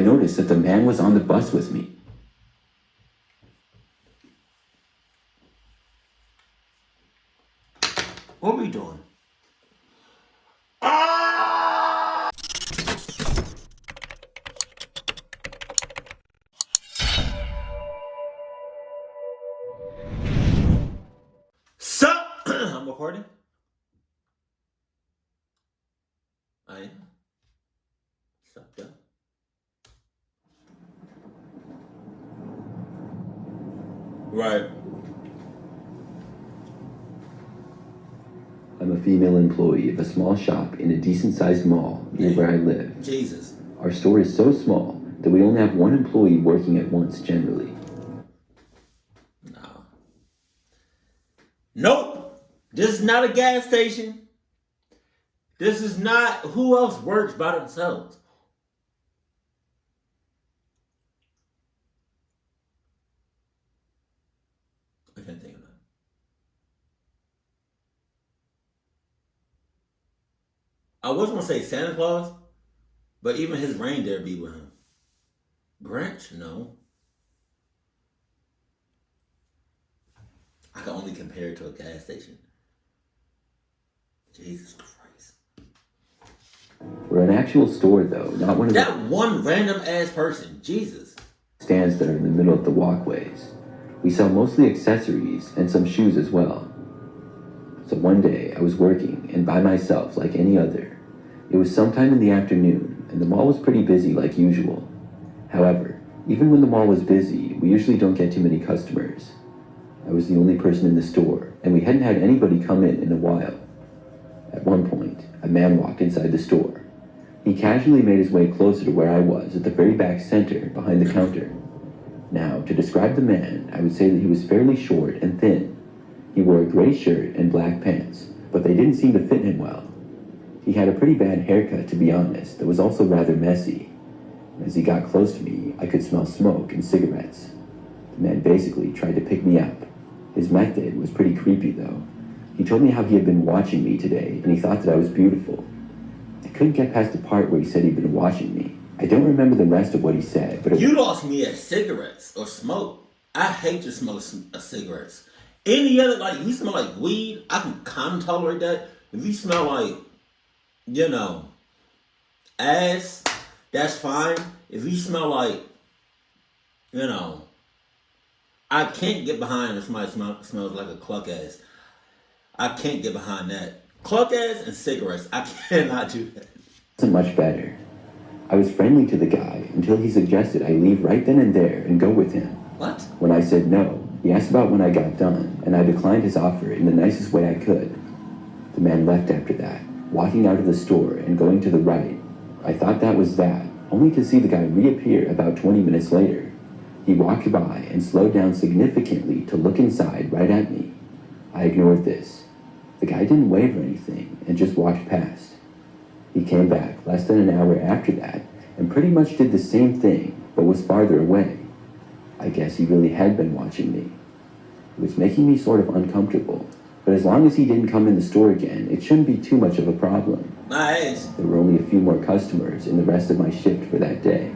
I noticed that the man was on the bus with me. What are we doing? Sup? I'm recording. I am. Sup, yeah. Right. I'm a female employee of a small shop in a decent-sized mall near where I live. Jesus. Our store is so small that we only have one employee working at once generally. No. Nope. This is not a gas station. This is not who else works by themselves. I can't think of that. I was gonna say Santa Claus, but even his reindeer be with him. Grinch? No. I can only compare it to a gas station. Jesus Christ. We're an actual store though, not one of that one random ass person. Jesus. the stands that are in the middle of the walkways. We sell mostly accessories and some shoes as well. So one day I was working and by myself like any other. It was sometime in the afternoon and the mall was pretty busy like usual. However, even when the mall was busy, we usually don't get too many customers. I was the only person in the store and we hadn't had anybody come in a while. At one point, a man walked inside the store. He casually made his way closer to where I was at the very back center behind the counter. Now, to describe the man, I would say that he was fairly short and thin. He wore a gray shirt and black pants, but they didn't seem to fit him well. He had a pretty bad haircut, to be honest, that was also rather messy. As he got close to me, I could smell smoke and cigarettes. The man basically tried to pick me up. His method was pretty creepy, though. He told me how he had been watching me today, and he thought that I was beautiful. I couldn't get past the part where he said he'd been watching me. I don't remember the rest of what he said, but You lost me at cigarettes or smoke. I hate the smell of cigarettes. Any other, like, if you smell like weed, I can kind of tolerate that. If you smell like, ass, that's fine. If you smell like, I can't get behind if somebody smells like a cluck ass. I can't get behind that. Cluck ass and cigarettes, I cannot do that. wasn't much better. I was friendly to the guy until he suggested I leave right then and there and go with him. What? When I said no, he asked about when I got done, and I declined his offer in the nicest way I could. The man left after that, walking out of the store and going to the right. I thought that was that, only to see the guy reappear about 20 minutes later. He walked by and slowed down significantly to look inside right at me. I ignored this. The guy didn't wave or anything and just walked past. He came back less than an hour after that and pretty much did the same thing, but was farther away. I guess he really had been watching me. It was making me sort of uncomfortable, but as long as he didn't come in the store again, it shouldn't be too much of a problem. Nice. There were only a few more customers in the rest of my shift for that day.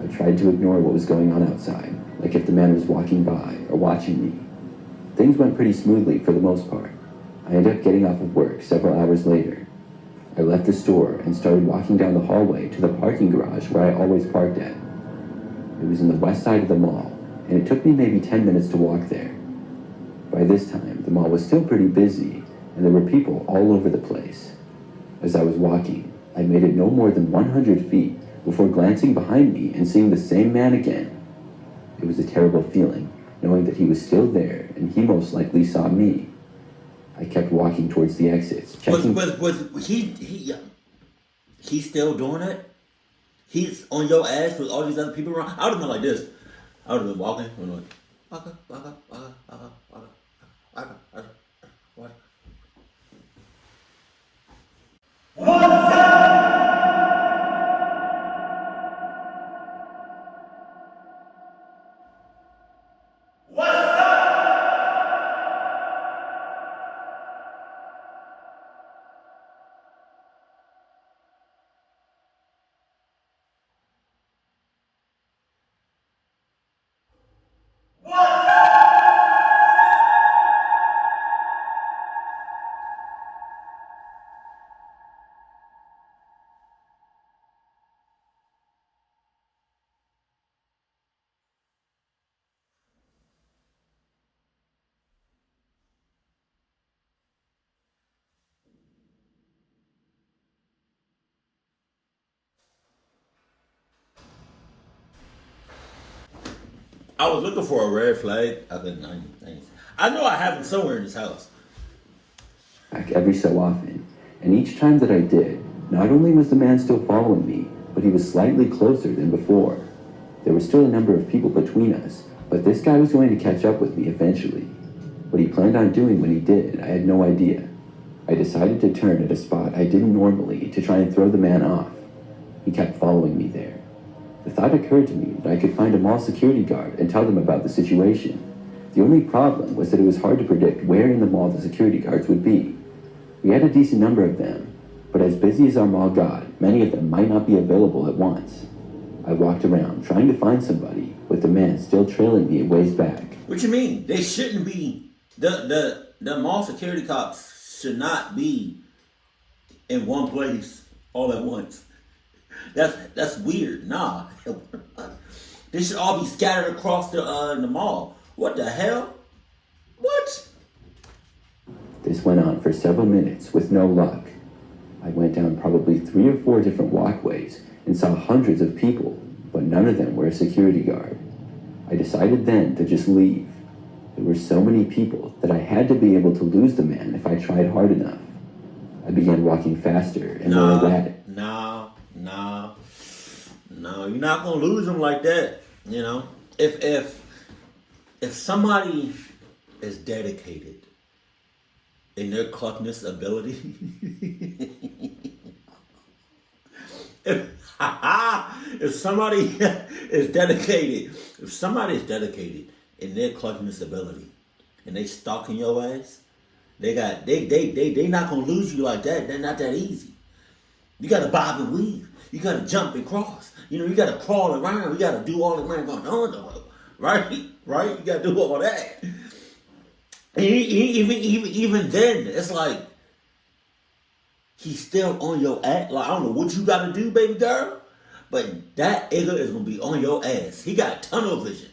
I tried to ignore what was going on outside, like if the man was walking by or watching me. Things went pretty smoothly for the most part. I ended up getting off of work several hours later. I left the store and started walking down the hallway to the parking garage where I always parked at. It was in the west side of the mall, and it took me maybe 10 minutes to walk there. By this time, the mall was still pretty busy, and there were people all over the place. As I was walking, I made it no more than 100 feet before glancing behind me and seeing the same man again. It was a terrible feeling, knowing that he was still there, and he most likely saw me. I kept walking towards the exits, checking... Was he's still doing it? He's on your ass with all these other people around? I would have been like this. I would have been walking. I'm like, what? I was looking for a red flag. I couldn't. I know I have them somewhere in this house. Back every so often, and each time that I did, not only was the man still following me, but he was slightly closer than before. There was still a number of people between us, but this guy was going to catch up with me eventually. What he planned on doing when he did, I had no idea. I decided to turn at a spot I didn't normally to try and throw the man off. He kept following me there. The thought occurred to me that I could find a mall security guard and tell them about the situation. The only problem was that it was hard to predict where in the mall the security guards would be. We had a decent number of them, but as busy as our mall got, many of them might not be available at once. I walked around trying to find somebody, with the man still trailing me a ways back. What you mean? They shouldn't be. The mall security cops should not be in one place all at once. That's weird. Nah. They should all be scattered across the mall. What the hell? What? This went on for several minutes with no luck. I went down probably 3 or 4 different walkways and saw hundreds of people, but none of them were a security guard. I decided then to just leave. There were so many people that I had to be able to lose the man if I tried hard enough. I began walking faster and more erratic. No, you're not gonna lose him like that. You know, if somebody is dedicated in their cluckness ability, if somebody is dedicated in their cluckness ability, and they stalking your ass, they not gonna lose you like that. They're not that easy. You gotta bob and weave. You gotta jump and cross. You know, you gotta crawl around. You gotta do all the man going on, right? You gotta do all that. And even then, it's like he's still on your ass. Like, I don't know what you gotta do, baby girl, but that nigga is gonna be on your ass. He got tunnel vision.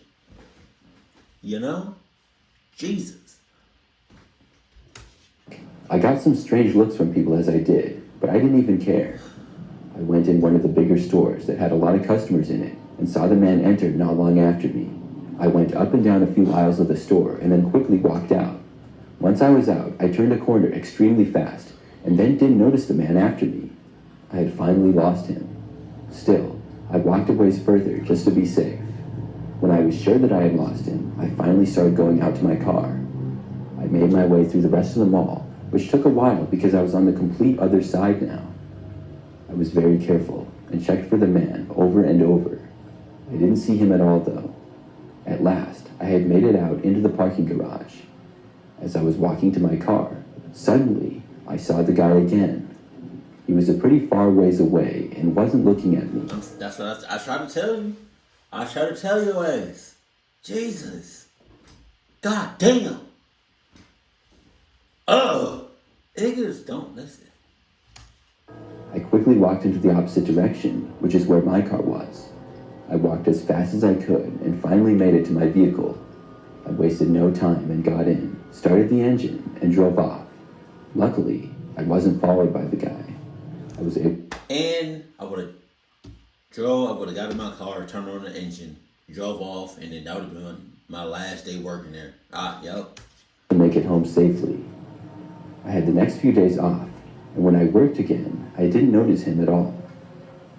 You know? Jesus. I got some strange looks from people as I did, but I didn't even care. I went in one of the bigger stores that had a lot of customers in it and saw the man enter not long after me. I went up and down a few aisles of the store and then quickly walked out. Once I was out, I turned a corner extremely fast and then didn't notice the man after me. I had finally lost him. Still, I walked a ways further just to be safe. When I was sure that I had lost him, I finally started going out to my car. I made my way through the rest of the mall, which took a while because I was on the complete other side now. I was very careful and checked for the man over and over. I didn't see him at all though. At last, I had made it out into the parking garage. As I was walking to my car, suddenly I saw the guy again. He was a pretty far ways away and wasn't looking at me. That's what I tried to tell you. I tried to tell your ass. Jesus. God damn. Oh. Niggas don't listen. I quickly walked into the opposite direction, which is where my car was. I walked as fast as I could and finally made it to my vehicle. I wasted no time and got in, started the engine, and drove off. Luckily, I wasn't followed by the guy. I was able... And I would have got in my car, turned on the engine, drove off, and then that would have been my last day working there. Yep. to make it home safely. I had the next few days off, and when I worked again, I didn't notice him at all.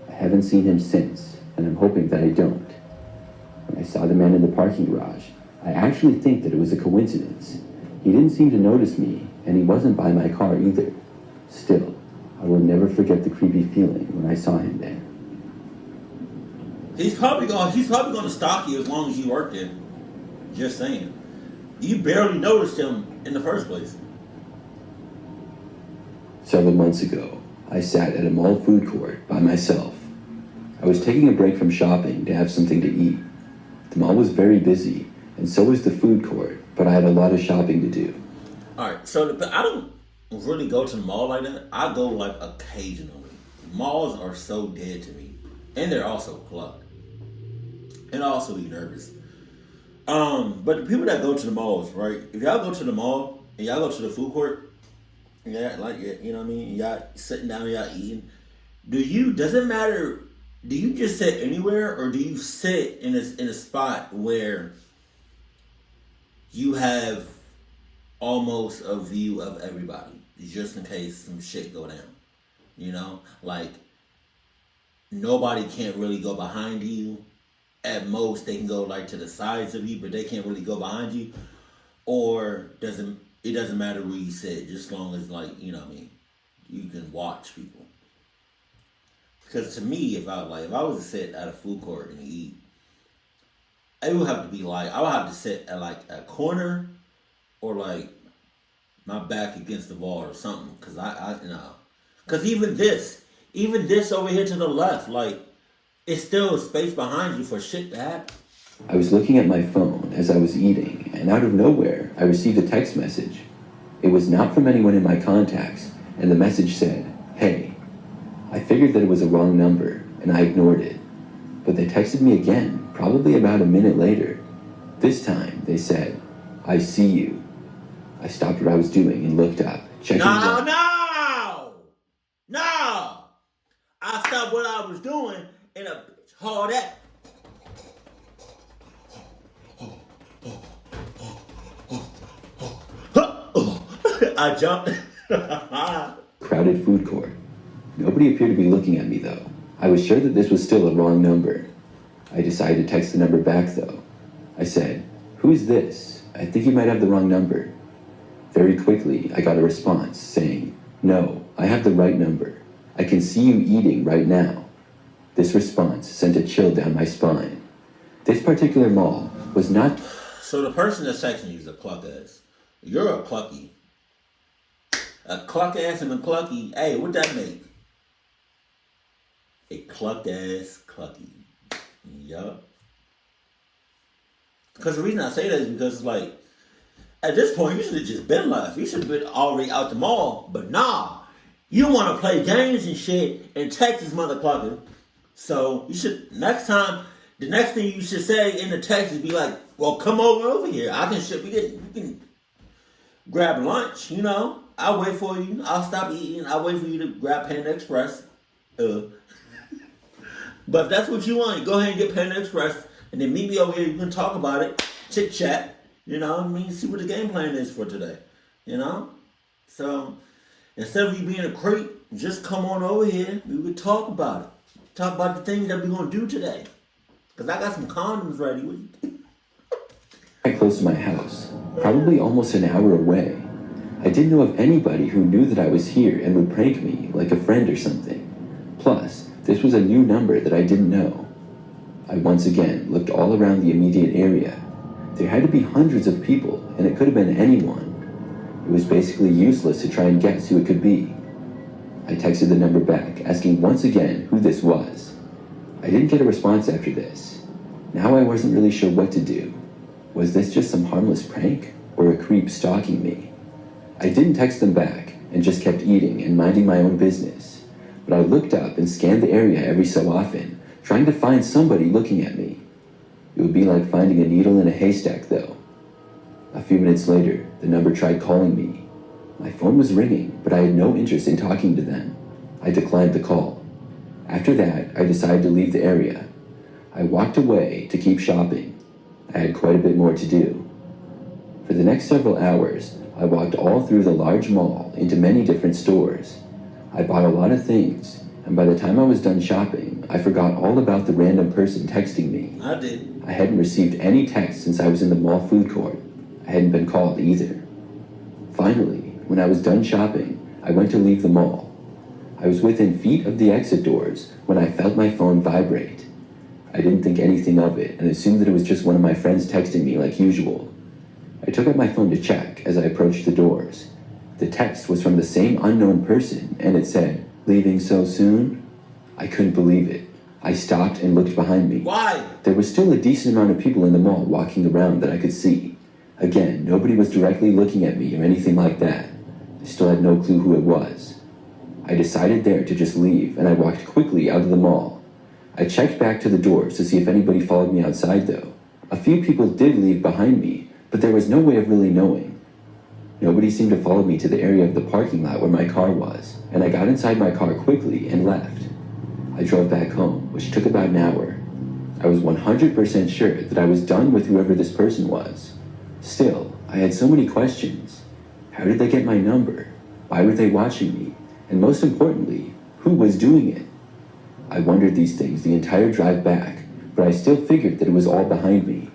I haven't seen him since, and I'm hoping that I don't. When I saw the man in the parking garage, I actually think that it was a coincidence. He didn't seem to notice me, and he wasn't by my car either. Still, I will never forget the creepy feeling when I saw him there. He's probably gonna stalk you as long as you work there. Just saying. You barely noticed him in the first place. Several months ago, I sat at a mall food court by myself. I was taking a break from shopping to have something to eat. The mall was very busy, and so was the food court, but I had a lot of shopping to do. Alright, so I don't really go to the mall like that. I go like occasionally. Malls are so dead to me. And they're also clubbed. And I also be nervous. But the people that go to the malls, right? If y'all go to the mall and y'all go to the food court, you know what I mean? Y'all sitting down, y'all eating. Does it matter do you just sit anywhere, or do you sit in a spot where you have almost a view of everybody, just in case some shit go down? You know, like nobody can't really go behind you. At most, they can go like to the sides of you, but they can't really go behind you. Or it doesn't matter where you sit, just as long as like you know what I mean, you can watch people. Because to me, if I was to sit at a food court and eat, it would have to be like I would have to sit at like a corner or like my back against the wall or something. Because I you know, because even this over here to the left, like it's still space behind you for shit to happen. I was looking at my phone as I was eating, and out of nowhere, I received a text message. It was not from anyone in my contacts, and the message said, "Hey." I figured that it was a wrong number, and I ignored it. But they texted me again, probably about a minute later. This time, they said, "I see you." I stopped what I was doing and looked up, checking No! I stopped what I was doing and a bitch hauled that. I jumped. crowded food court. Nobody appeared to be looking at me, though. I was sure that this was still a wrong number. I decided to text the number back, though. I said, "Who's this? I think you might have the wrong number." Very quickly, I got a response saying, "No, I have the right number. I can see you eating right now." This response sent a chill down my spine. This particular mall was not... So the person that's texting you is a cluck ass. You're a clucky. A cluck ass and a clucky. Hey, what that make? A clucked ass clucky. Yup. Because the reason I say that is because it's like, at this point, you should have just been left. You should have been already out the mall. But nah, you want to play games and shit and text this mother clucker. So you should, next time, the next thing you should say in the text is be like, "Well, come over here. I can shit. We can grab lunch, you know. I'll wait for you. I'll stop eating. I'll wait for you to grab Panda Express." But if that's what you want, go ahead and get Panda Express and then meet me over here. You can talk about it, chit chat, you know. I mean, see what the game plan is for today, you know. So instead of you being a creep, just come on over here. We would talk about it. Talk about the things that we're gonna do today. Cause I got some condoms ready. What you think? Quite close to my house, probably almost an hour away. I didn't know of anybody who knew that I was here and would prank me like a friend or something. Plus, this was a new number that I didn't know. I once again looked all around the immediate area. There had to be hundreds of people, and it could have been anyone. It was basically useless to try and guess who it could be. I texted the number back, asking once again who this was. I didn't get a response after this. Now I wasn't really sure what to do. Was this just some harmless prank, or a creep stalking me? I didn't text them back, and just kept eating and minding my own business. But I looked up and scanned the area every so often, trying to find somebody looking at me. It would be like finding a needle in a haystack, though. A few minutes later, the number tried calling me. My phone was ringing, but I had no interest in talking to them. I declined the call. After that, I decided to leave the area. I walked away to keep shopping. I had quite a bit more to do. For the next several hours, I walked all through the large mall into many different stores. I bought a lot of things, and by the time I was done shopping, I forgot all about the random person texting me. I did. I hadn't received any text since I was in the mall food court. I hadn't been called either. Finally, when I was done shopping, I went to leave the mall. I was within feet of the exit doors when I felt my phone vibrate. I didn't think anything of it and assumed that it was just one of my friends texting me like usual. I took out my phone to check as I approached the doors. The text was from the same unknown person, and it said, "Leaving so soon?" I couldn't believe it. I stopped and looked behind me. Why? There was still a decent amount of people in the mall walking around that I could see. Again, nobody was directly looking at me or anything like that. I still had no clue who it was. I decided there to just leave, and I walked quickly out of the mall. I checked back to the doors to see if anybody followed me outside, though. A few people did leave behind me, but there was no way of really knowing. Nobody seemed to follow me to the area of the parking lot where my car was, and I got inside my car quickly and left. I drove back home, which took about an hour. I was 100% sure that I was done with whoever this person was. Still, I had so many questions. How did they get my number? Why were they watching me? And most importantly, who was doing it? I wondered these things the entire drive back, but I still figured that it was all behind me.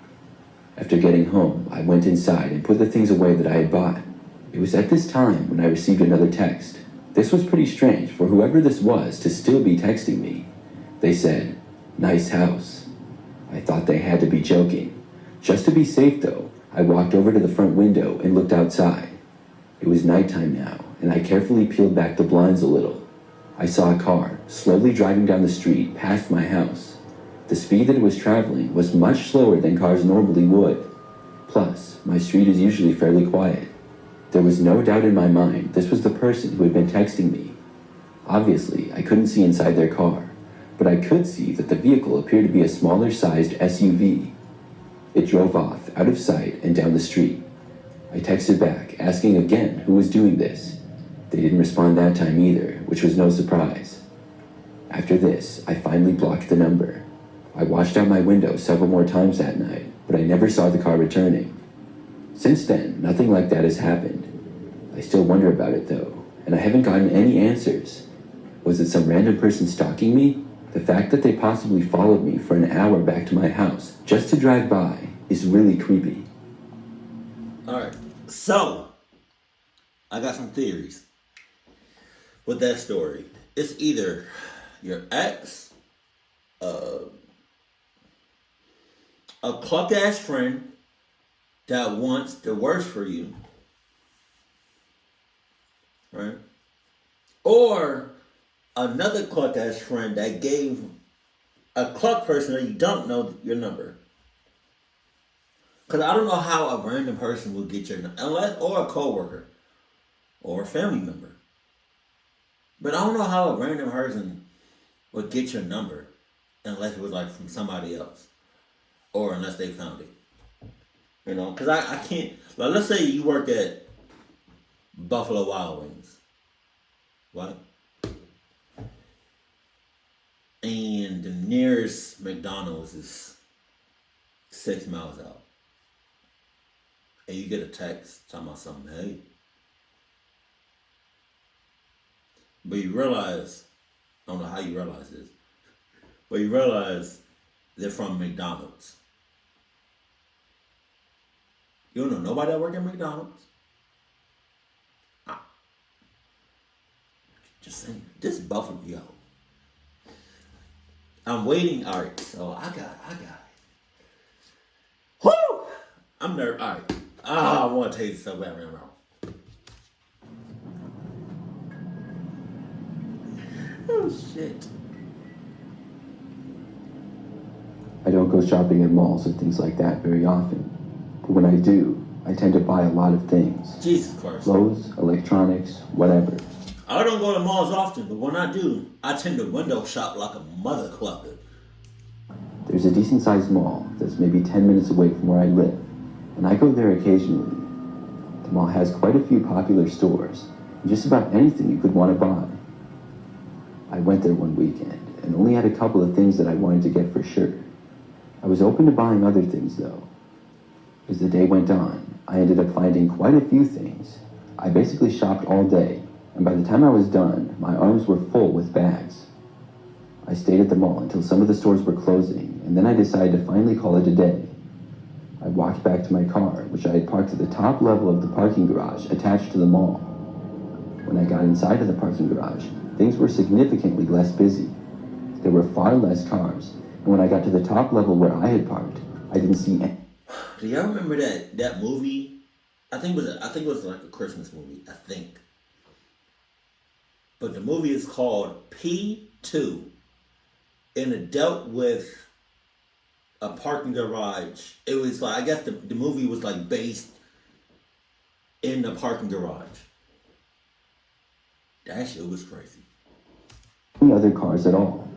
After getting home, I went inside and put the things away that I had bought. It was at this time when I received another text. This was pretty strange for whoever this was to still be texting me. They said, "Nice house." I thought they had to be joking. Just to be safe though, I walked over to the front window and looked outside. It was nighttime now, and I carefully peeled back the blinds a little. I saw a car slowly driving down the street past my house. The speed that it was traveling was much slower than cars normally would. Plus, my street is usually fairly quiet. There was no doubt in my mind this was the person who had been texting me. Obviously, I couldn't see inside their car, but I could see that the vehicle appeared to be a smaller sized SUV. It drove off out of sight and down the street. I texted back, asking again who was doing this. They didn't respond that time either, which was no surprise. After this, I finally blocked the number. I watched out my window several more times that night, but I never saw the car returning. Since then, nothing like that has happened. I still wonder about it though, and I haven't gotten any answers. Was it some random person stalking me? The fact that they possibly followed me for an hour back to my house just to drive by is really creepy. Alright, so I got some theories with that story. It's either your ex, a cluck ass friend that wants the worst for you, right? Or another cluck ass friend that gave a cluck person that you don't know your number. Because I don't know how a random person will get your number, unless, or a coworker, or a family member. But I don't know how a random person would get your number, unless it was like from somebody else, or unless they found it. You know, because I can't, like, let's say you work at Buffalo Wild Wings, right? And the nearest McDonald's is 6 miles out. And you get a text talking about something, hey. But you realize, I don't know how you realize this, but you realize they're from McDonald's. You don't know nobody that work at McDonald's. Just saying, this is Buffalo, yo. I'm waiting. All right, so I got it. Woo! I'm nervous. All right. I want to tell you something about wrong. Oh, shit. I don't go shopping at malls or things like that very often. But when I do, I tend to buy a lot of things. Jesus Christ. Clothes, electronics, whatever. I don't go to malls often, but when I do, I tend to window shop like a mother clucker. There's a decent-sized mall that's maybe 10 minutes away from where I live, and I go there occasionally. The mall has quite a few popular stores, and just about anything you could want to buy. I went there one weekend, and only had a couple of things that I wanted to get for sure. I was open to buying other things, though. As the day went on, I ended up finding quite a few things. I basically shopped all day, and by the time I was done, my arms were full with bags. I stayed at the mall until some of the stores were closing, and then I decided to finally call it a day. I walked back to my car, which I had parked at the top level of the parking garage attached to the mall. When I got inside of the parking garage, things were significantly less busy. There were far less cars, and when I got to the top level where I had parked, I didn't see any. Do y'all remember that movie? I think it was like a Christmas movie, I think. But the movie is called P2. And it dealt with a parking garage. It was like, I guess the movie was like based in the parking garage. That shit was crazy. Any other cars at all.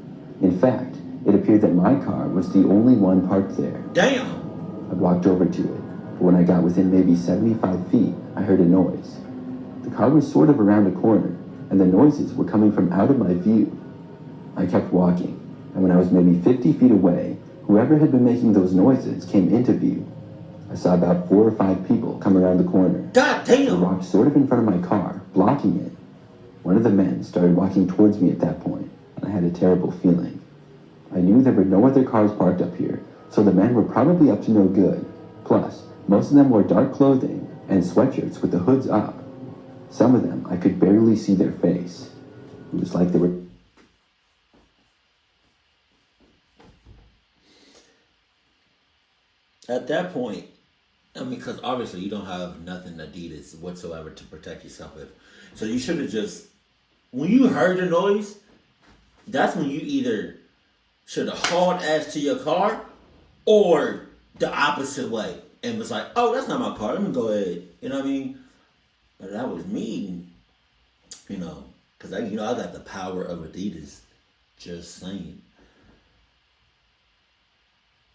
In fact, it appeared that my car was the only one parked there. Damn! I walked over to it, but when I got within maybe 75 feet, I heard a noise. The car was sort of around a corner, and the noises were coming from out of my view. I kept walking, and when I was maybe 50 feet away, whoever had been making those noises came into view. I saw about 4 or 5 people come around the corner. God They damn! walked sort of in front of my car, blocking it. One of the men started walking towards me at that point, and I had a terrible feeling. I knew there were no other cars parked up here, so the men were probably up to no good. Plus, most of them wore dark clothing and sweatshirts with the hoods up. Some of them, I could barely see their face. It was like they were... At that point, I mean, because obviously you don't have nothing Adidas whatsoever to protect yourself with. So you should have just, when you heard the noise, that's when you either should have hauled ass to your car or the opposite way and was like, oh, that's not my car. Let me go ahead. You know what I mean? But that was me, you know, because I got the power of Adidas. Just saying.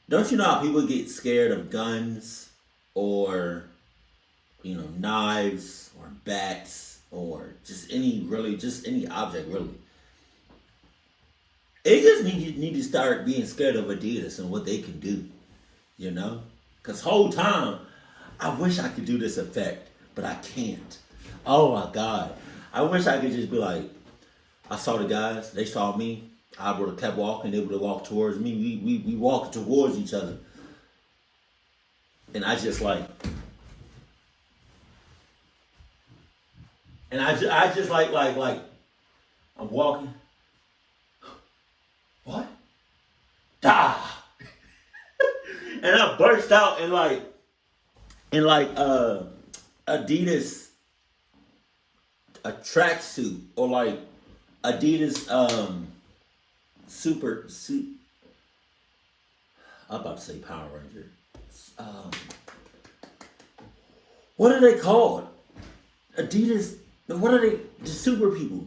Don't you know how people get scared of guns or, you know, knives or bats or just any object really? They just need to start being scared of Adidas and what they can do, you know? Because whole time, I wish I could do this effect, but I can't. Oh my God. I wish I could just be like, I saw the guys, they saw me, I would have kept walking, they would have walked towards me, we walked towards each other. And I just like, I'm walking. What? Da! And I burst out in Adidas a tracksuit or like Adidas super suit. I'm about to say Power Ranger. What are they called? Adidas. What are they? The super people.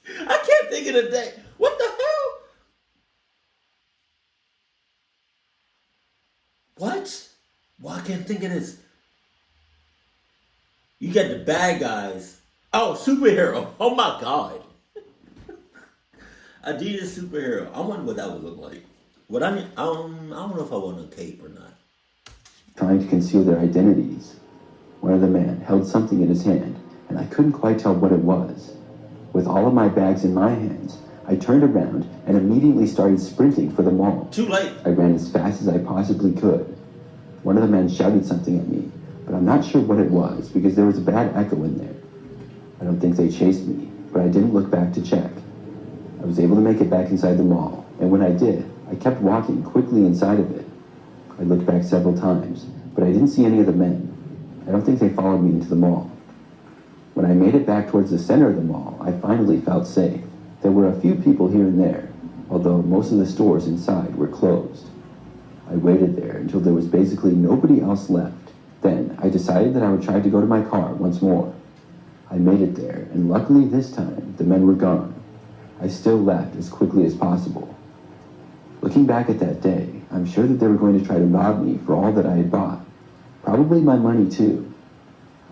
I can't think of the day. What the hell? What? Well, I can't think of this. You got the bad guys. Oh, superhero. Oh my God. Adidas superhero. I wonder what that would look like. What I mean, I don't know if I want a cape or not. Trying to conceal their identities. One of the men held something in his hand, and I couldn't quite tell what it was. With all of my bags in my hands, I turned around and immediately started sprinting for the mall. Too late. I ran as fast as I possibly could. One of the men shouted something at me, but I'm not sure what it was because there was a bad echo in there. I don't think they chased me, but I didn't look back to check. I was able to make it back inside the mall, and when I did, I kept walking quickly inside of it. I looked back several times, but I didn't see any of the men. I don't think they followed me into the mall. When I made it back towards the center of the mall, I finally felt safe. There were a few people here and there, although most of the stores inside were closed. I waited there until there was basically nobody else left. Then I decided that I would try to go to my car once more. I made it there, and luckily this time, the men were gone. I still left as quickly as possible. Looking back at that day, I'm sure that they were going to try to rob me for all that I had bought. Probably my money too.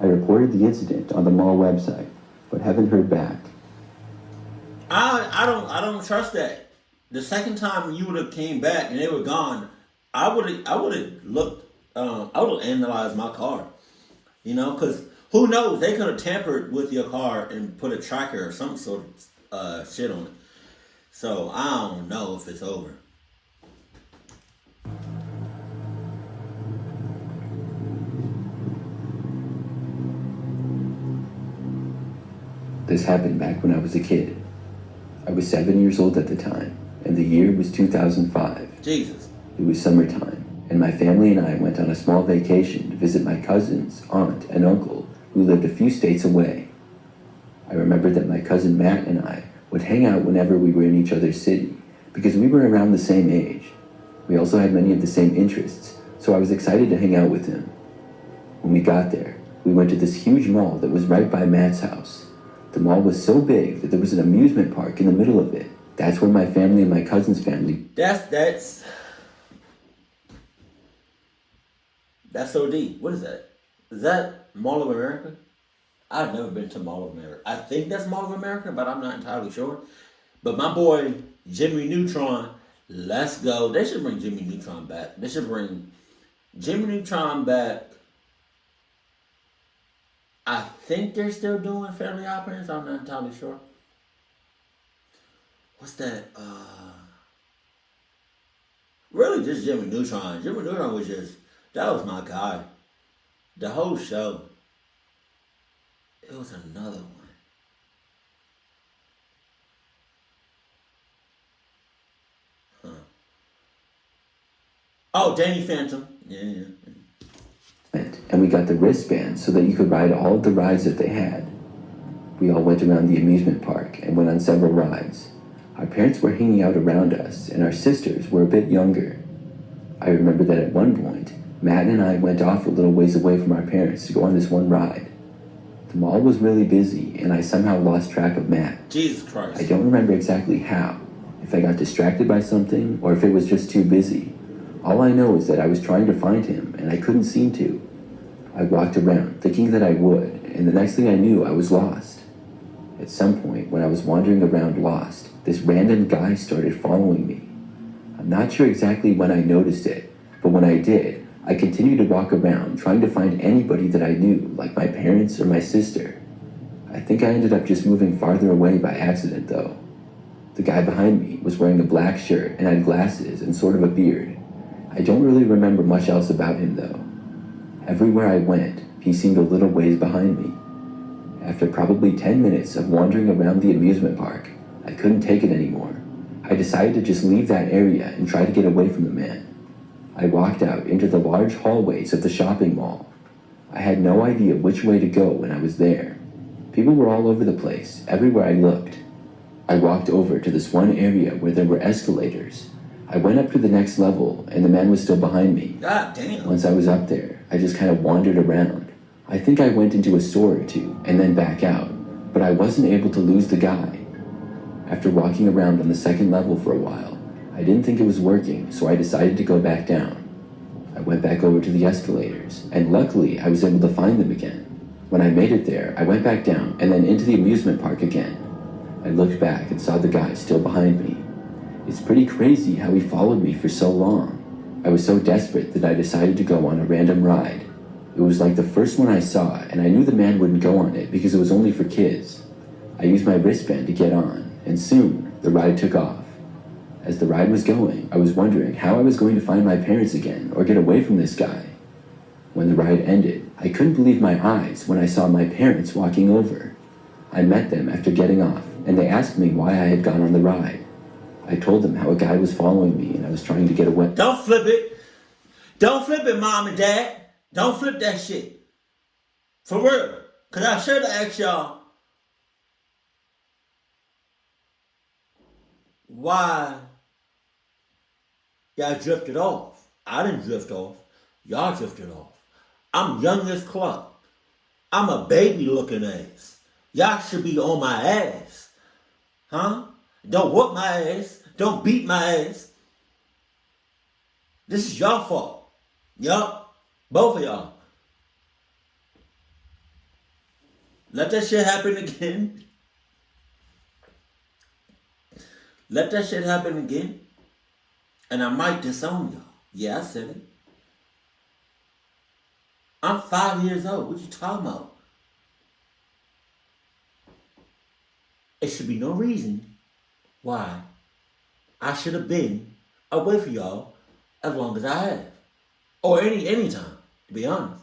I reported the incident on the mall website, but haven't heard back. I don't trust that. The second time you would have came back and they were gone, I would have looked. I would have analyzed my car. You know, because who knows? They could have tampered with your car and put a tracker or some sort of shit on it. So I don't know if it's over. This happened back when I was a kid. I was 7 years old at the time, and the year was 2005. Jesus. It was summertime, and my family and I went on a small vacation to visit my cousins, aunt, and uncle who lived a few states away. I remember that my cousin Matt and I would hang out whenever we were in each other's city because we were around the same age. We also had many of the same interests, so I was excited to hang out with him. When we got there, we went to this huge mall that was right by Matt's house. The mall was so big that there was an amusement park in the middle of it. That's where my family and my cousin's family... That's OD. What is that? Is that Mall of America? I've never been to Mall of America. I think that's Mall of America, but I'm not entirely sure. But my boy Jimmy Neutron, let's go. They should bring Jimmy Neutron back. They should bring Jimmy Neutron back. I think they're still doing Fairly Odd Parents. I'm not entirely sure. What's that? Really, just Jimmy Neutron. Jimmy Neutron was that was my guy. The whole show. It was another one. Huh. Oh, Danny Phantom. Yeah. And we got the wristband so that you could ride all of the rides that they had. We all went around the amusement park and went on several rides. Our parents were hanging out around us, and our sisters were a bit younger. I remember that at one point, Matt and I went off a little ways away from our parents to go on this one ride. The mall was really busy, and I somehow lost track of Matt. Jesus Christ. I don't remember exactly how, if I got distracted by something, or if it was just too busy. All I know is that I was trying to find him, and I couldn't seem to. I walked around, thinking that I would, and the next thing I knew, I was lost. At some point, when I was wandering around lost, this random guy started following me. I'm not sure exactly when I noticed it, but when I did, I continued to walk around trying to find anybody that I knew, like my parents or my sister. I think I ended up just moving farther away by accident, though. The guy behind me was wearing a black shirt and had glasses and sort of a beard. I don't really remember much else about him, though. Everywhere I went, he seemed a little ways behind me. After probably 10 minutes of wandering around the amusement park, I couldn't take it anymore. I decided to just leave that area and try to get away from the man. I walked out into the large hallways of the shopping mall. I had no idea which way to go when I was there. People were all over the place, everywhere I looked. I walked over to this one area where there were escalators. I went up to the next level, and the man was still behind me. God damn. Once I was up there, I just kind of wandered around. I think I went into a store or two, and then back out, but I wasn't able to lose the guy. After walking around on the second level for a while, I didn't think it was working, so I decided to go back down. I went back over to the escalators, and luckily I was able to find them again. When I made it there, I went back down, and then into the amusement park again. I looked back and saw the guy still behind me. It's pretty crazy how he followed me for so long. I was so desperate that I decided to go on a random ride. It was like the first one I saw, and I knew the man wouldn't go on it because it was only for kids. I used my wristband to get on, and soon the ride took off. As the ride was going, I was wondering how I was going to find my parents again or get away from this guy. When the ride ended, I couldn't believe my eyes when I saw my parents walking over. I met them after getting off, and they asked me why I had gone on the ride. I told them how a guy was following me and I was trying to get away. Don't flip it. Don't flip it, Mom and Dad. Don't flip that shit. For real. Because I should have asked y'all why y'all drifted off. I didn't drift off. Y'all drifted off. I'm young as Clark. I'm a baby looking ass. Y'all should be on my ass. Huh? Don't whoop my ass. Don't beat my ass. This is your fault. Yup. Both of y'all. Let that shit happen again. Let that shit happen again. And I might disown y'all. Yeah, I said it. I'm 5 years old. What you talking about? It should be no reason why I should have been away from y'all as long as I have. Or any time, to be honest.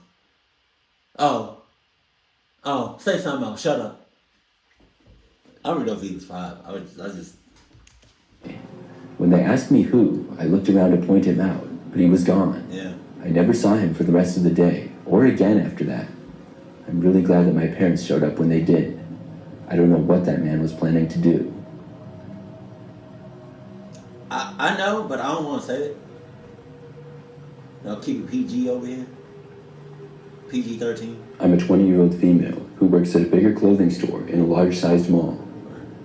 Oh, say something else. Shut up. I don't know if he was 5. I just... When they asked me who, I looked around to point him out, but he was gone. Yeah. I never saw him for the rest of the day, or again after that. I'm really glad that my parents showed up when they did. I don't know what that man was planning to do. I know, but I don't want to say it. I'll keep it PG over here. PG-13. I'm a 20-year-old female who works at a bigger clothing store in a large-sized mall.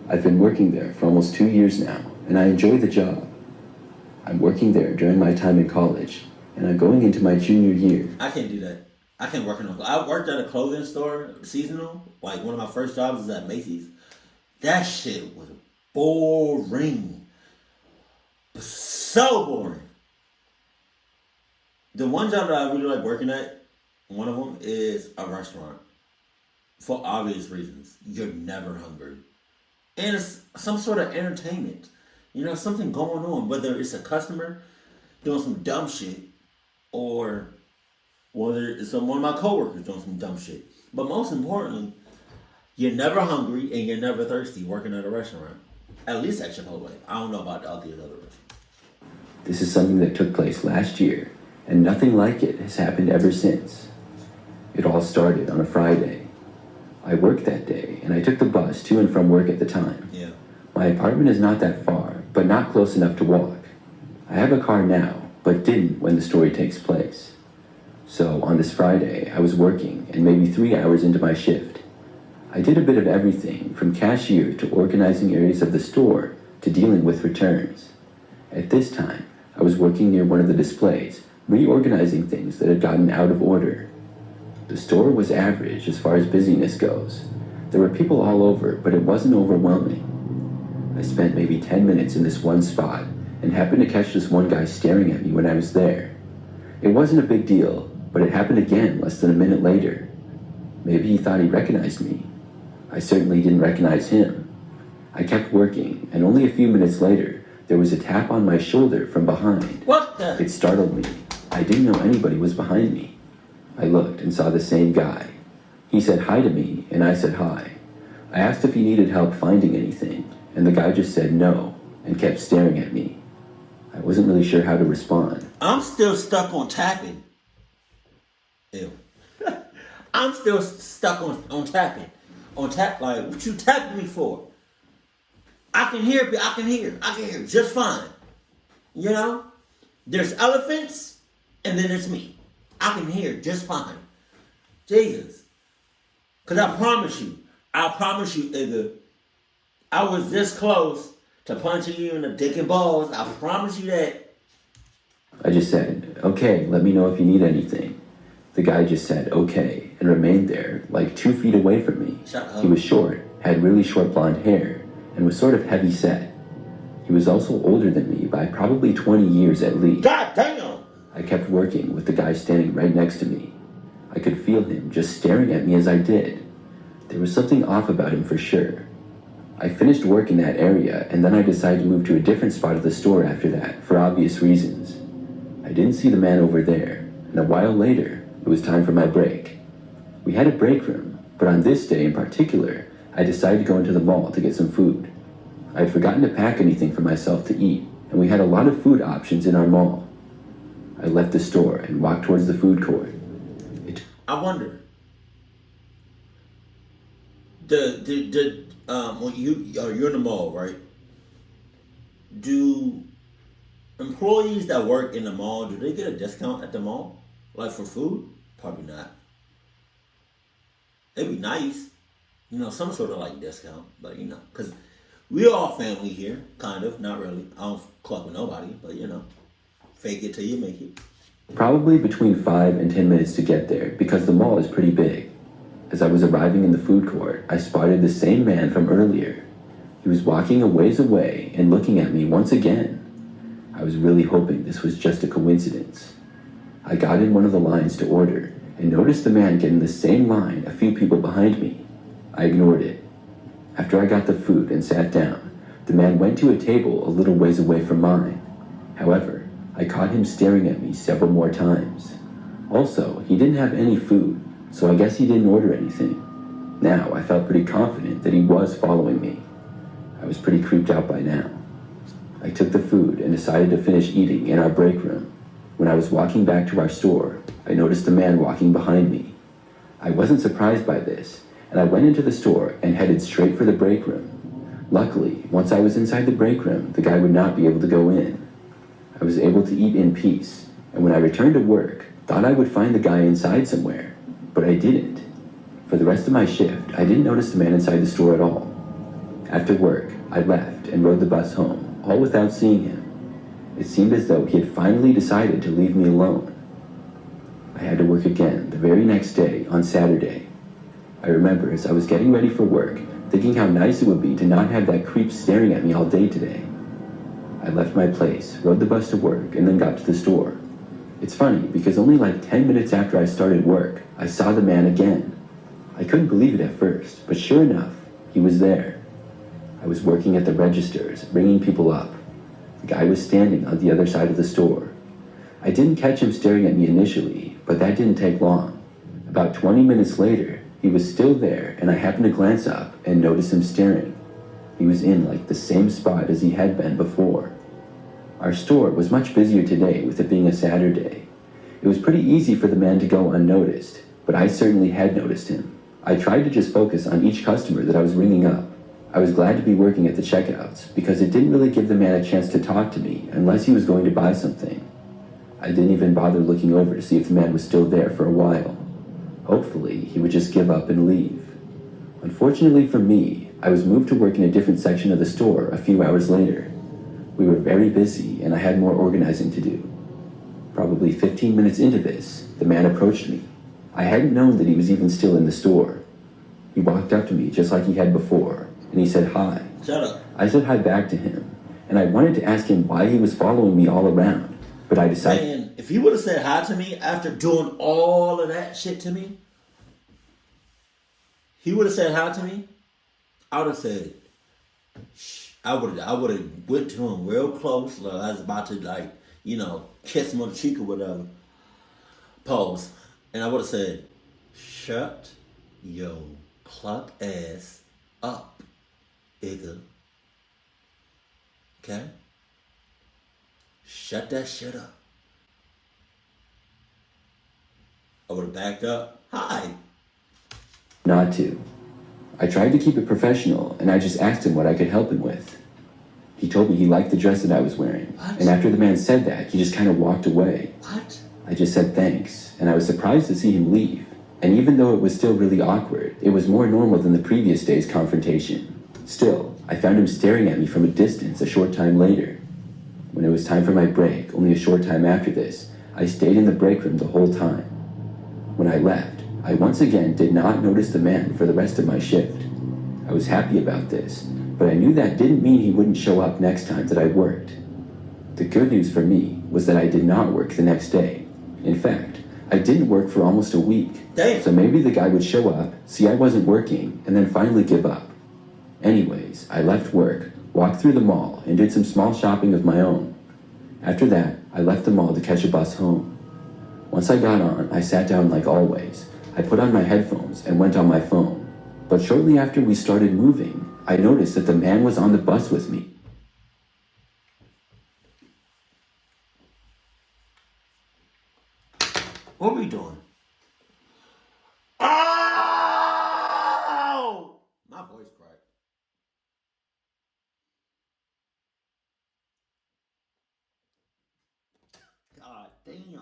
I've been working there for almost 2 years now, and I enjoy the job. I'm working there during my time in college, and I'm going into my junior year. I can't do that. I can't work in no. I worked at a clothing store, seasonal. Like one of my first jobs was at Macy's. That shit was boring, so boring. The one job that I really like working at, one of them is a restaurant. For obvious reasons, you're never hungry, and it's some sort of entertainment. You know, something going on, whether it's a customer doing some dumb shit or whether it's one of my coworkers doing some dumb shit. But most importantly, you're never hungry and you're never thirsty working at a restaurant. At least at Chipotle. I don't know about all these other restaurants. This is something that took place last year, and nothing like it has happened ever since. It all started on a Friday. I worked that day, and I took the bus to and from work at the time. Yeah. My apartment is not that far, but not close enough to walk. I have a car now, but didn't when the story takes place. So on this Friday, I was working, and maybe 3 hours into my shift. I did a bit of everything, from cashier to organizing areas of the store to dealing with returns. At this time, I was working near one of the displays, reorganizing things that had gotten out of order. The store was average as far as busyness goes. There were people all over, but it wasn't overwhelming. I spent maybe 10 minutes in this one spot and happened to catch this one guy staring at me when I was there. It wasn't a big deal, but it happened again less than a minute later. Maybe he thought he recognized me. I certainly didn't recognize him. I kept working, and only a few minutes later, there was a tap on my shoulder from behind. What the? It startled me. I didn't know anybody was behind me. I looked and saw the same guy. He said hi to me, and I said hi. I asked if he needed help finding anything, and the guy just said no, and kept staring at me. I wasn't really sure how to respond. I'm still stuck on tapping. Ew. I'm still stuck on tapping. On tap, like, what you tapping me for? I can hear just fine. You know? There's elephants, and then there's me. I can hear just fine. Jesus. Because I promise you, nigga, I was this close to punching you in the dick and balls. I promise you that. I just said, okay, let me know if you need anything. The guy just said, okay, and remained there, like 2 feet away from me. Shut up. He was short, had really short blonde hair, and was sort of heavy set. He was also older than me by probably 20 years at least. God damn! I kept working with the guy standing right next to me. I could feel him just staring at me as I did. There was something off about him for sure. I finished work in that area, and then I decided to move to a different spot of the store after that, for obvious reasons. I didn't see the man over there, and a while later, it was time for my break. We had a break room, but on this day in particular, I decided to go into the mall to get some food. I had forgotten to pack anything for myself to eat, and we had a lot of food options in our mall. I left the store and walked towards the food court. I wonder. When you're in the mall, right? Do employees that work in the mall, do they get a discount at the mall? Like for food? Probably not. It'd be nice. You know, some sort of like discount. But you know, because we all family here, kind of, not really. I don't club with nobody, but you know, fake it till you make it. Probably between 5 and 10 minutes to get there, because the mall is pretty big. As I was arriving in the food court, I spotted the same man from earlier. He was walking a ways away and looking at me once again. I was really hoping this was just a coincidence. I got in one of the lines to order and noticed the man get in the same line a few people behind me. I ignored it. After I got the food and sat down, the man went to a table a little ways away from mine. However, I caught him staring at me several more times. Also, he didn't have any food, so I guess he didn't order anything. Now, I felt pretty confident that he was following me. I was pretty creeped out by now. I took the food and decided to finish eating in our break room. When I was walking back to our store, I noticed a man walking behind me. I wasn't surprised by this, and I went into the store and headed straight for the break room. Luckily, once I was inside the break room, the guy would not be able to go in. I was able to eat in peace, and when I returned to work, thought I would find the guy inside somewhere, but I didn't. For the rest of my shift, I didn't notice the man inside the store at all. After work, I left and rode the bus home, all without seeing him. It seemed as though he had finally decided to leave me alone. I I had to work again the very next day on Saturday. I remember as I was getting ready for work, thinking how nice it would be to not have that creep staring at me all day today. I left my place, rode the bus to work, and then got to the store. It's funny, because only like 10 minutes after I started work, I saw the man again. I couldn't believe it at first, but sure enough, he was there. I was working at the registers, ringing people up. The guy was standing on the other side of the store. I didn't catch him staring at me initially, but that didn't take long. About 20 minutes later, he was still there, and I happened to glance up and notice him staring. He was in like the same spot as he had been before. Our store was much busier today with it being a Saturday. It was pretty easy for the man to go unnoticed, but I certainly had noticed him. I tried to just focus on each customer that I was ringing up. I was glad to be working at the checkouts because it didn't really give the man a chance to talk to me unless he was going to buy something. I didn't even bother looking over to see if the man was still there for a while. Hopefully, he would just give up and leave. Unfortunately for me, I was moved to work in a different section of the store a few hours later. We were very busy and I had more organizing to do. Probably 15 minutes into this, the man approached me. I hadn't known that he was even still in the store. He walked up to me just like he had before, and he said hi. Shut up. I said hi back to him, and I wanted to ask him why he was following me all around, but I decided... Man, if he would have said hi to me after doing all of that shit to me, he would have said hi to me, I would have said, shh. I would have went to him real close, like I was about to kiss him on the cheek or whatever. Pause. And I would have said, shut your cluck ass up, Igga. Okay? Shut that shit up. I would have backed up. Hi. not to. I tried to keep it professional, and I just asked him what I could help him with. He told me he liked the dress that I was wearing, What? and after the man said that, he just kind of walked away. What? I just said thanks, and I was surprised to see him leave. And even though it was still really awkward, it was more normal than the previous day's confrontation. Still, I found him staring at me from a distance a short time later. When it was time for my break, only a short time after this, I stayed in the break room the whole time. When I left, I once again did not notice the man for the rest of my shift. I was happy about this, but I knew that didn't mean he wouldn't show up next time that I worked. The good news for me was that I did not work the next day. In fact, I didn't work for almost a week. Damn. So maybe the guy would show up, see I wasn't working, and then finally give up. Anyways, I left work, walked through the mall, and did some small shopping of my own. After that, I left the mall to catch a bus home. Once I got on, I sat down like always. I put on my headphones and went on my phone. But shortly after we started moving, I noticed that the man was on the bus with me. What are we doing? Oh! My voice cracked. God damn.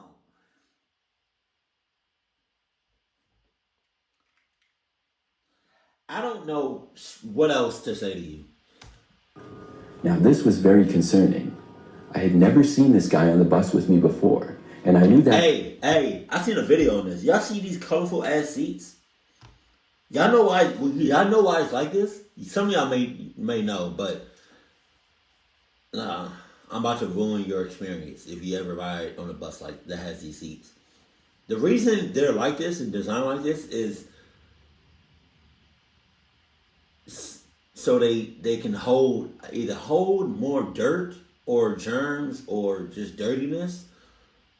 I don't know what else to say to you. Now this was very concerning. I had never seen this guy on the bus with me before, and I knew that... Hey, I seen a video on this. Y'all see these colorful ass seats? Y'all know why it's like this? Some of y'all may know, but I'm about to ruin your experience if you ever ride on a bus like that has these seats. The reason they're like this and designed like this is so they can either hold more dirt or germs or just dirtiness,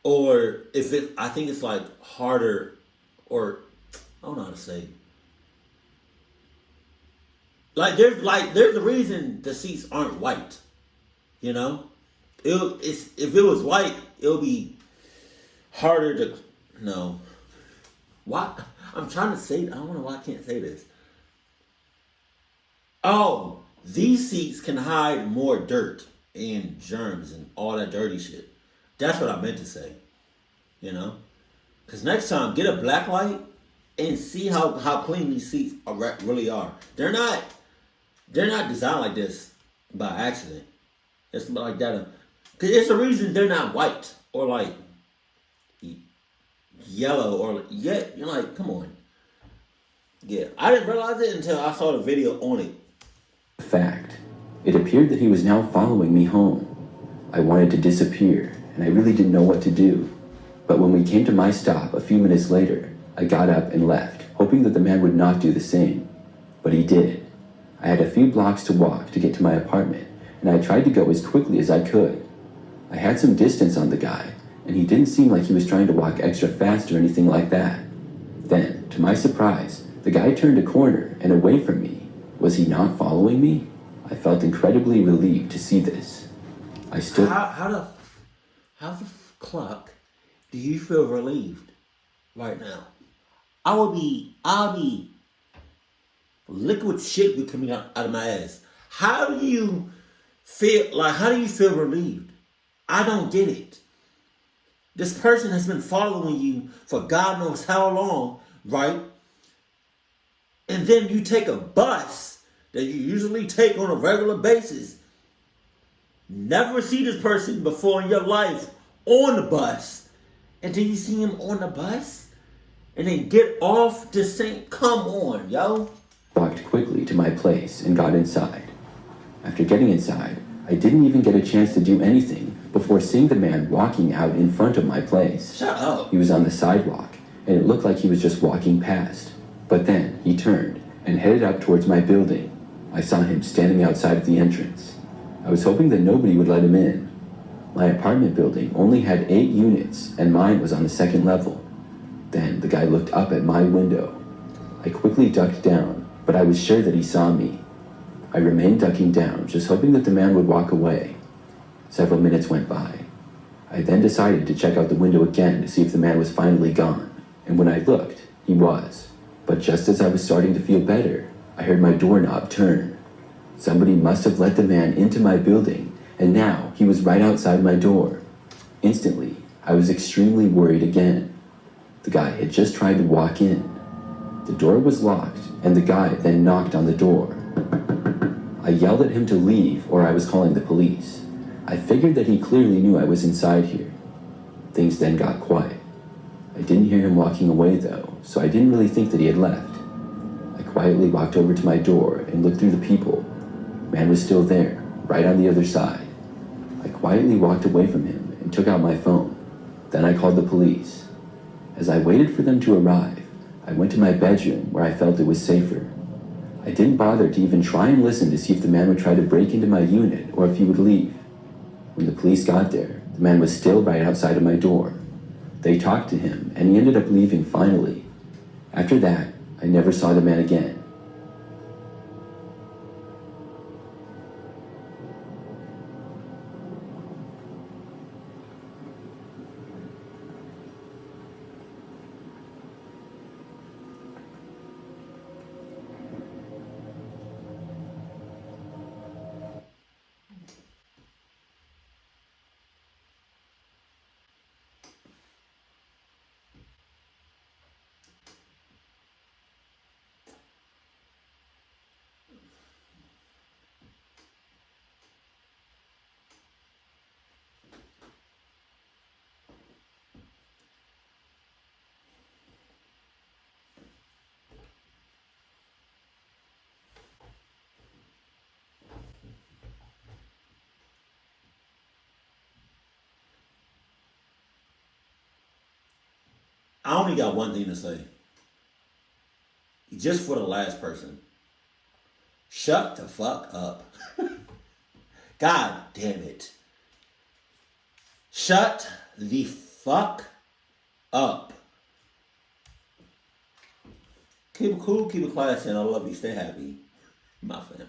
or I think it's like harder, or I don't know how to say. There's a reason the seats aren't white, you know. If it was white, it'll be harder to no. What I'm trying to say, I don't know why I can't say this. Oh, these seats can hide more dirt and germs and all that dirty shit. That's what I meant to say. You know? Because next time, get a black light and see how clean these seats really are. They're not designed like this by accident. It's like that. Because it's a reason they're not white or like yellow or yet you're like, come on. Yeah, I didn't realize it until I saw the video on it. Fact. It appeared that he was now following me home. I wanted to disappear, and I really didn't know what to do. But when we came to my stop a few minutes later, I got up and left, hoping that the man would not do the same. But he did. I had a few blocks to walk to get to my apartment, and I tried to go as quickly as I could. I had some distance on the guy, and he didn't seem like he was trying to walk extra fast or anything like that. Then, to my surprise, the guy turned a corner and away from me. Was he not following me? I felt incredibly relieved to see this. I stood... How the clock do you feel relieved right now? I'll be liquid shit be coming out of my ass. How do you feel relieved? I don't get it. This person has been following you for God knows how long, right? And then you take a bus that you usually take on a regular basis. Never see this person before in your life on the bus. And then you see him on the bus? And then get off the same. Come on, yo. Walked quickly to my place and got inside. After getting inside, I didn't even get a chance to do anything before seeing the man walking out in front of my place. Shut up. He was on the sidewalk, and it looked like he was just walking past. But then he turned and headed up towards my building. I saw him standing outside of the entrance. I was hoping that nobody would let him in. My apartment building only had 8 units, and mine was on the 2nd level. Then the guy looked up at my window. I quickly ducked down, but I was sure that he saw me. I remained ducking down, just hoping that the man would walk away. Several minutes went by. I then decided to check out the window again to see if the man was finally gone, and when I looked, he was. But just as I was starting to feel better, I heard my doorknob turn. Somebody must have let the man into my building, and now he was right outside my door. Instantly, I was extremely worried again. The guy had just tried to walk in. The door was locked, and the guy then knocked on the door. I yelled at him to leave, or I was calling the police. I figured that he clearly knew I was inside here. Things then got quiet. I didn't hear him walking away though, so I didn't really think that he had left. I quietly walked over to my door and looked through the peephole. Man was still there, right on the other side. I quietly walked away from him and took out my phone. Then I called the police. As I waited for them to arrive, I went to my bedroom where I felt it was safer. I didn't bother to even try and listen to see if the man would try to break into my unit or if he would leave. When the police got there, the man was still right outside of my door. They talked to him, and he ended up leaving finally. After that, I never saw the man again. I only got one thing to say. Just for the last person. Shut the fuck up. God damn it. Shut the fuck up. Keep it cool, keep it classy, and I love you. Stay happy. My family.